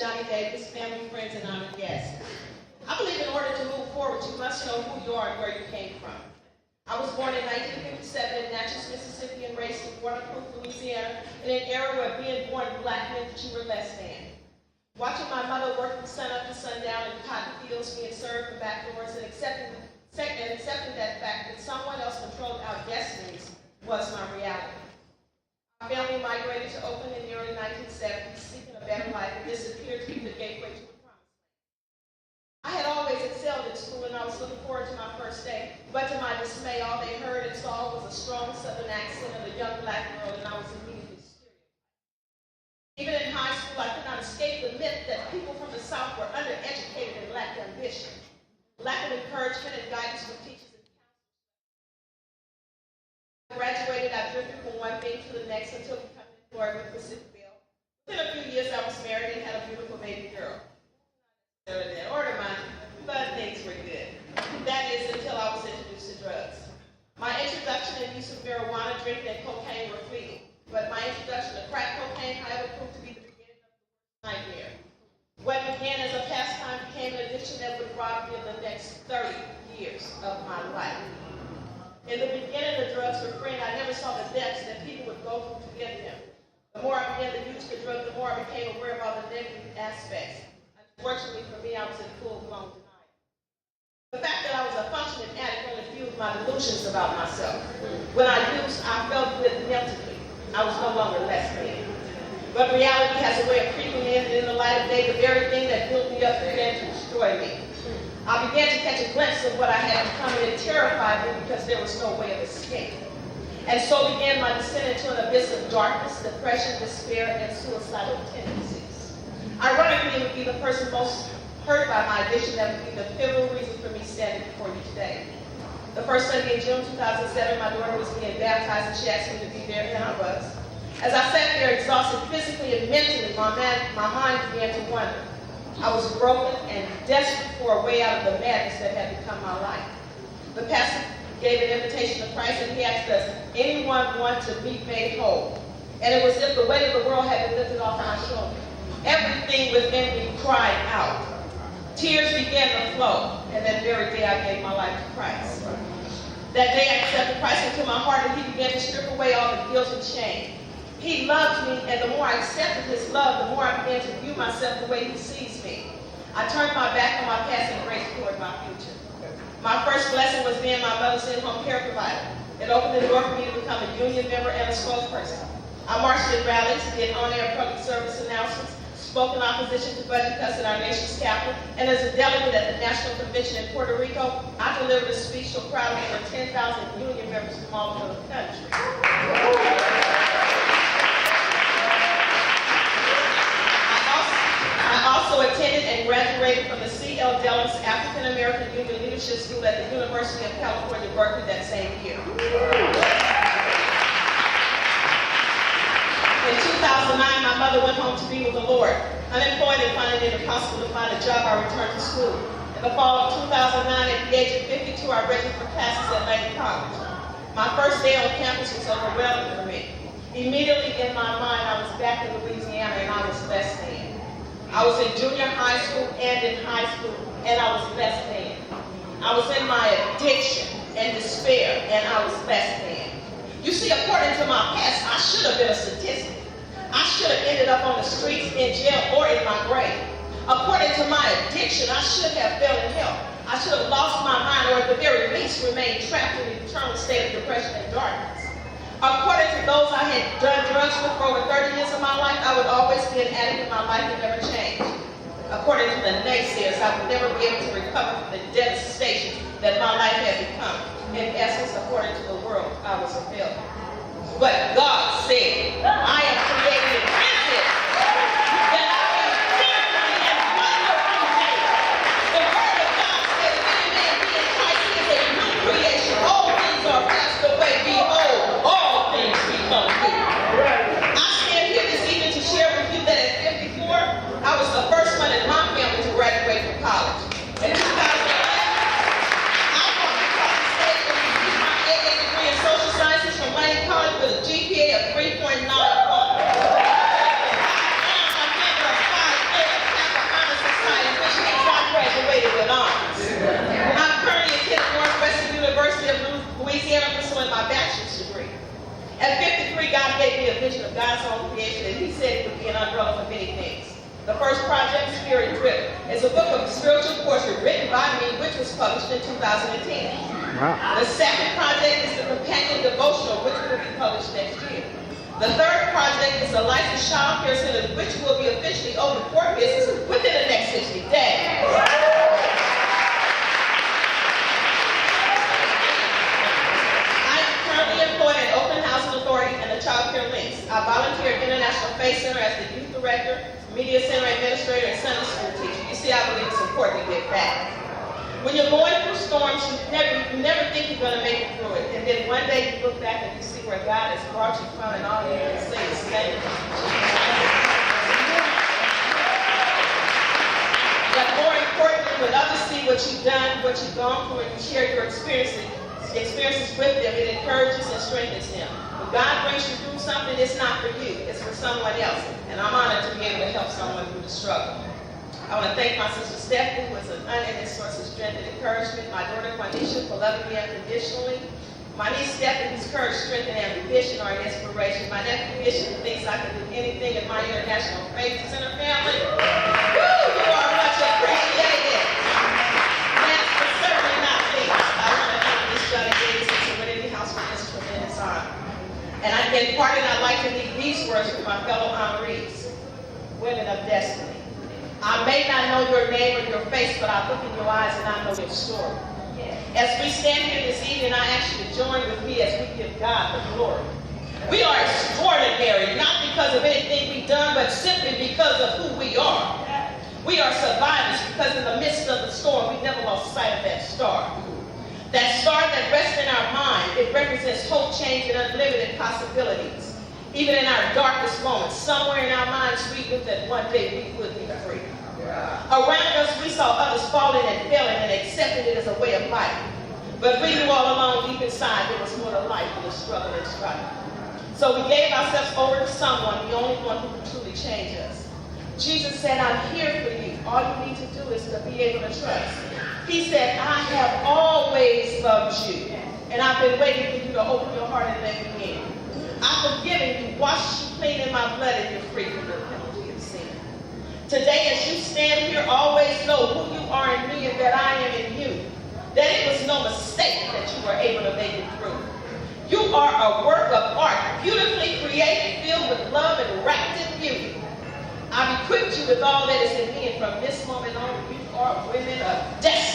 Johnny Davis, family, friends, and honored guests. I believe in order to move forward, you must know who you are and where you came from. I was born in 1957 in Natchez, Mississippi, and raised in Waterproof, Louisiana, in an era where being born black meant that you were less than. Watching my mother work from sun up to sundown in cotton fields, being served from back doors, and accepting that fact that someone else controlled our destinies was my reality. My family migrated to Oakland in the early 1970s, seeking a better life, and this appeared to be the gateway to the promised land. I had always excelled in school, and I was looking forward to my first day, but to my dismay, all they heard and saw was a strong southern accent and a young black girl, and I was immediately stereotyped. Even in high school, I could not escape the myth that people from the South were undereducated and lacked ambition, lack of encouragement and guidance from teachers. I graduated, I drifted from one thing to the next until becoming employed with Pacific Bell. Within a few years, I was married and had a beautiful baby girl. Not in that order, mind, but things were good. That is until I was introduced to drugs. My introduction and use of marijuana, drinking, and cocaine were fleeting, but my introduction to crack cocaine, however, proved to be the beginning of the nightmare. What began as a pastime became an addiction that would rob me of the next 30 years of my life. In the beginning, the drugs were free, and I never saw the depths that people would go through to get them. The more I began to use the drug, the more I became aware of all the negative aspects. Unfortunately for me, I was in full-blown denial. The fact that I was a functioning addict only fueled my delusions about myself. When I used, I felt good mentally. I was no longer less than. But reality has a way of creeping in, and in the light of day, the very thing that built me up began to destroy me. I began to catch a glimpse of what I had become, and it terrified me because there was no way of escape. And so began my descent into an abyss of darkness, depression, despair, and suicidal tendencies. Ironically, it would be the person most hurt by my addiction that would be the pivotal reason for me standing before you today. The first Sunday in June 2007, my daughter was being baptized, and she asked me to be there, and I was. As I sat there exhausted physically and mentally, my mind began to wander. I was broken and desperate for a way out of the madness that had become my life. The pastor gave an invitation to Christ, and he asked us, anyone want to be made whole? And it was as if the weight of the world had been lifted off my shoulder. Everything within me cried out. Tears began to flow, and that very day I gave my life to Christ. That day I accepted Christ into my heart, and he began to strip away all the guilt and shame. He loved me, and the more I accepted his love, the more I began to view myself the way he sees me. I turned my back on my past and embraced toward my future. My first blessing was being my mother's in-home care provider. It opened the door for me to become a union member and a spokesperson. I marched in rallies, did on-air public service announcements, spoke in opposition to budget cuts in our nation's capital, and as a delegate at the National Convention in Puerto Rico, I delivered a speech to a crowd of over 10,000 union members from all over the country. I also attended and graduated from the C.L. Dellums African American Union Leadership School at the University of California, Berkeley that same year. In 2009, my mother went home to be with the Lord. Unemployed and finding it impossible to find a job, I returned to school. In the fall of 2009, at the age of 52, I registered for classes at Lane College. My first day on campus was overwhelming for me. Immediately in my mind, I was back in Louisiana, and I was less than. I was in junior high school and in high school, and I was less than. I was in my addiction and despair, and I was less than. You see, according to my past, I should have been a statistic. I should have ended up on the streets, in jail, or in my grave. According to my addiction, I should have fell in hell. I should have lost my mind, or at the very least remained trapped in an eternal state of depression and darkness. According to those I had done drugs with for over 30 years of my life, I would always be an addict and my life would never change. According to the naysayers, I would never be able to recover from the devastation that my life had become. In essence, according to the world, I was a failure. But God said, I am created in His image, that I am fearfully and wonderfully made. The Word of God says, if any man be in Christ, he is a new creation. All things are passed away. Behold, all things become new. I stand here this evening to share with you that at 54, I was the first one in my family to graduate from college. In 2011, I walked across the stage and received my AA degree in social sciences from Lane College with a GPA of 3.9. God gave me a vision of God's own creation, and He said it would be an umbrella for many things. The first project, Spirit Drip, is a book of spiritual poetry written by me, which was published in 2010. Wow. The second project is the companion devotional, which will be published next year. The third project is the Licensed Child Care Center, which will be officially open for business within the next 60 days. Employed at Open Housing Authority and the Child Care Links. I volunteer at International Faye Center as the youth director, media center administrator, and Sunday school teacher. You see, I believe it's important to give back. When you're going through storms, you never think you're going to make it through it. And then one day you look back and you see where God has brought you from, and all you can say is thank you. But more importantly, when others see what you've done, what you've gone through, and you share your experiences with them, it encourages and strengthens them. When God brings you through something, it's not for you, it's for someone else. And I'm honored to be able to help someone through the struggle. I want to thank my sister Stephanie, who is an unending source of strength and encouragement, my daughter Juanisha for loving me unconditionally, my niece Stephanie, whose courage, strength, and ambition are an inspiration, my nephew Bishop, who thinks I can do anything in my International Faith Center family. Woo! You are much appreciated. Last but certainly not least, I want to thank Miss Johnny Davis and Serenity House for this tremendous honor. And in part, I'd like to leave these words with my fellow honorees, women of destiny. I may not know your name or your face, but I look in your eyes and I know your story. As we stand here this evening, I ask you to join with me as we give God the glory. We are extraordinary, not because of anything we've done, but simply because of who we are. We are survivors because in the midst of the storm, we never lost sight of that star. That star that rests in our mind, it represents hope, change, and unlimited possibilities. Even in our darkest moments, somewhere in our minds we knew that one day we would be free. Around us, we saw others falling and failing and accepting it as a way of life. But we knew all along deep inside there was more to life than the struggle and strife. So we gave ourselves over to someone, the only one who could truly change us. Jesus said, I'm here for you. All you need to do is to be able to trust. He said, I have always loved you, and I've been waiting for you to open your heart and let me in. I've forgiven you, washed you clean in my blood, and you're free from the penalty of sin. Today, as you stand here, always know who you are in me and that I am in you. That it was no mistake that you were able to make it through. You are a work of art, beautifully created, filled with love and wrapped in beauty. I've equipped you with all that is in me, and from this moment on, you are women of destiny.